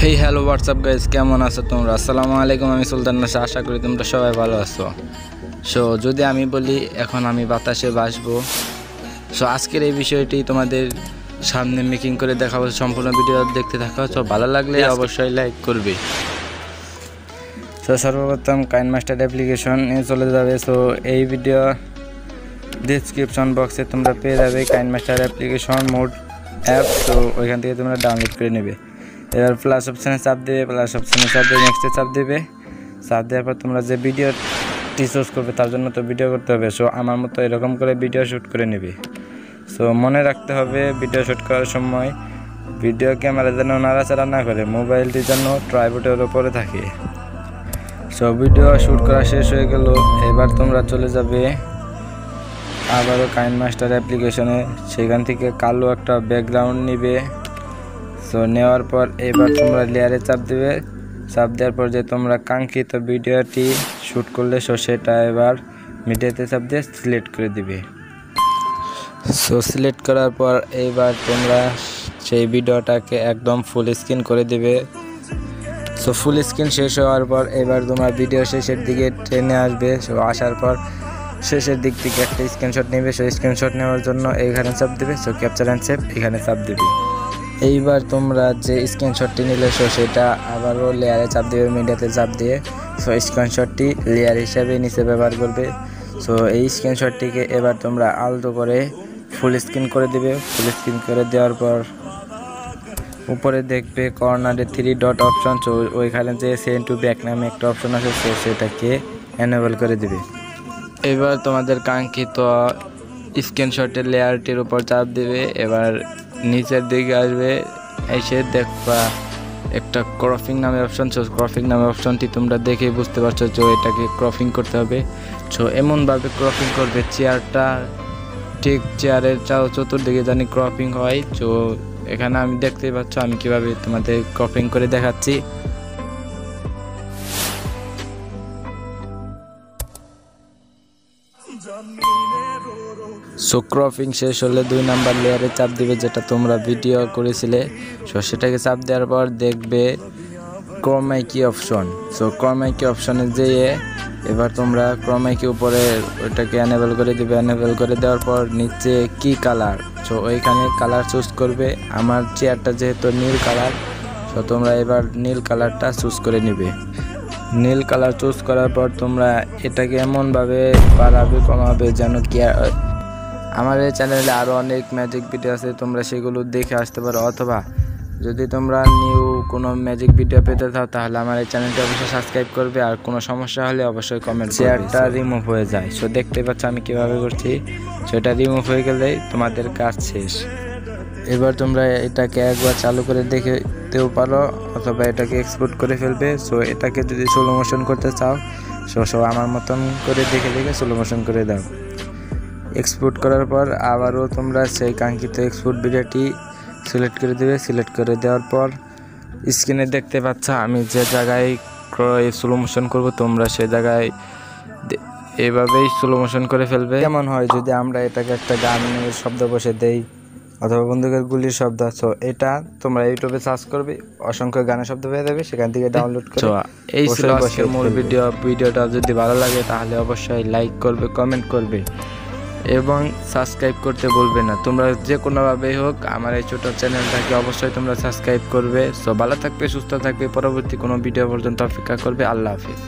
Hey hello WhatsApp guys, কেমন আছো তোমরা? আসসালামু আলাইকুম, আমি সুলতান নাসা। আশা করি তোমরা সবাই ভালো আছো। সো যদি আমি বলি এখন আমি বাতাসে ভাসবো, সো আজকের এই বিষয়টি তোমাদের সামনে মেকিং করে দেখাবো। সম্পূর্ণ ভিডিও দেখতে থাকো। সো ভালো লাগলে অবশ্যই লাইক করবে। সো সর্বপ্রথম কাইনমাস্টার অ্যাপ্লিকেশনে চলে যাবে। সো এই ভিডিও ডিসক্রিপশন বক্সে তোমরা পেয়ে যাবে কাইনমাস্টার অ্যাপ্লিকেশন মোড অ্যাপ। তো ওইখান থেকে তোমরা ডাউনলোড করে নেবে। এবার প্লাস অপশানে চাপ দেবে, প্লাস অপশানে চাপ দিয়ে নেক্সটে চাপ দেবে। চাপ দেওয়ার পর তোমরা যে ভিডিওটি চুজ করবে তার জন্য তো ভিডিও করতে হবে। সো আমার মতো এরকম করে ভিডিও শ্যুট করে নেবে। সো মনে রাখতে হবে ভিডিও শ্যুট করার সময় ভিডিও ক্যামেরা যেন নাড়াচাড়া না করে, মোবাইলটি যেন ট্রাইপডের ওপরে থাকে। সো ভিডিও শ্যুট করা শেষ হয়ে গেল। এবার তোমরা চলে যাবে আবারও কাইনমাস্টার অ্যাপ্লিকেশনে। সেখান থেকে কালো একটা ব্যাকগ্রাউন্ড নিবে। সো নেওয়ার পর এবার তোমরা লেয়ারে চাপ দেবে। চাপ দেওয়ার পর যে তোমরা কাঙ্ক্ষিত ভিডিওটি শ্যুট করলে সো সেটা এবার মিডিয়াতে চাপ দিয়ে সিলেক্ট করে দিবে। সো সিলেক্ট করার পর এবার তোমরা সেই ভিডিওটাকে একদম ফুল স্ক্রিন করে দিবে। সো ফুল স্ক্রিন শেষ হওয়ার পর এবার তোমরা ভিডিও শেষের দিকে টেনে আসবে। সো আসার পর শেষের দিক থেকে একটা স্ক্রিনশট নেবে। সো স্ক্রিনশট নেওয়ার জন্য এইখানে চাপ দেবে। সো ক্যাপচার অ্যান্ড সেভ এখানে চাপ দেবে। এইবার তোমরা যে স্ক্রিনশটটি নিলে সো সেটা আবারও লেয়ারে চাপ দেবে, মিডিয়াতে চাপ দিয়ে। সো স্ক্রিনশটটি লেয়ার হিসাবে নিচে ব্যবহার করবে। সো এই স্ক্রিনশটটিকে এবার তোমরা আলতো করে ফুল স্ক্রিন করে দিবে। ফুল স্ক্রিন করে দেওয়ার পর উপরে দেখবে কর্নারে 3 ডট অপশন। সো ওইখানে যে সেন্ড টু ব্যাক নামে একটা অপশন আছে, সো সেটাকে এনেবল করে দিবে। এবার তোমাদের কাঙ্ক্ষিত স্ক্রিনশটের লেয়ারটির উপর চাপ দিবে। এবার নিচের দিকে আসবে, এসে দেখবা একটা ক্রপিং নামে অপশন। সো ক্রপিং নামে অপশনটি তোমরা দেখেই বুঝতে পারছো যে এটাকে ক্রপিং করতে হবে। সো এমনভাবে ক্রপিং করবে চেয়ারটা ঠিক চেয়ারের চতুর্দিকে জানি ক্রপিং হয়। তো এখানে আমি দেখতেই পাচ্ছ আমি কিভাবে তোমাদের ক্রপিং করে দেখাচ্ছি। সো ক্রপিং শেষ হলে 2 নাম্বার লেয়ারে চাপ দিবে, যেটা তোমরা ভিডিও করেছিলে। সো সেটাকে চাপ দেওয়ার পর দেখবে ক্রোমাকি অপশন। সো ক্রোমাকি অপশনে যেয়ে এবার তোমরা ক্রোমাকি উপরে ওইটাকে এনেবল করে দিবে। এনেবল করে দেওয়ার পর নিচে কি কালার, সো ওইখানে কালার চুজ করবে। আমার চেয়ারটা যেহেতু নীল কালার, সো তোমরা এবার নীল কালারটা চুজ করে নিবে। নীল কালার চুজ করার পর তোমরা এটাকে এমনভাবে বাড়াবে কমাবে যেন কি। আমার এই চ্যানেলে আরও অনেক ম্যাজিক ভিডিও আছে, তোমরা সেগুলো দেখে আসতে পারো। অথবা যদি তোমরা নিউ কোনো ম্যাজিক ভিডিও পেতে চাও তাহলে আমার এই চ্যানেলটি অবশ্যই সাবস্ক্রাইব করবে। আর কোনো সমস্যা হলে অবশ্যই কমেন্ট। চেয়ারটা রিমুভ হয়ে যায়। সো দেখতে পাচ্ছ আমি কীভাবে করছি। সো এটা রিমুভ হয়ে গেলেই তোমাদের কাজ শেষ। এবার তোমরা এটাকে একবার চালু করে দেখতেও পারো, অথবা এটাকে এক্সপোর্ট করে ফেলবে। সো এটাকে যদি স্লো মোশন করতে চাও সো আমার মতন করে দেখে স্লো মোশন করে দাও। এক্সপোর্ট করার পর আবারও তোমরা সেই কাঙ্ক্ষিত এক্সপোর্ট ভিডিওটি সিলেক্ট করে দেবে। সিলেক্ট করে দেওয়ার পর স্ক্রিনে দেখতে পাচ্ছ আমি যে জায়গায় স্লো মোশন করব, তোমরা সে জায়গায় এভাবেই স্লো মোশন করে ফেলবে। কেমন হয় যদি আমরা এটাকে একটা গানের শব্দ বসে দেই অথবা বন্দুকের গুলির শব্দ। সো এটা তোমরা ইউটিউবে সার্চ করবে, অসংখ্য গানের শব্দ পেয়ে যাবে, সেখান থেকে ডাউনলোড করে। এই ছিল আজকের মূল ভিডিওটা যদি ভালো লাগে তাহলে অবশ্যই লাইক করবে, কমেন্ট করবে এবং সাবস্ক্রাইব করতে বলবে না। তোমরা যে কোনোভাবেই হোক আমার এই ছোটো চ্যানেলটাকে অবশ্যই তোমরা সাবস্ক্রাইব করবে। সো ভালো থাকবে, সুস্থ থাকবে, পরবর্তী কোনো ভিডিও পর্যন্ত অপেক্ষা করবে। আল্লাহ হাফিজ।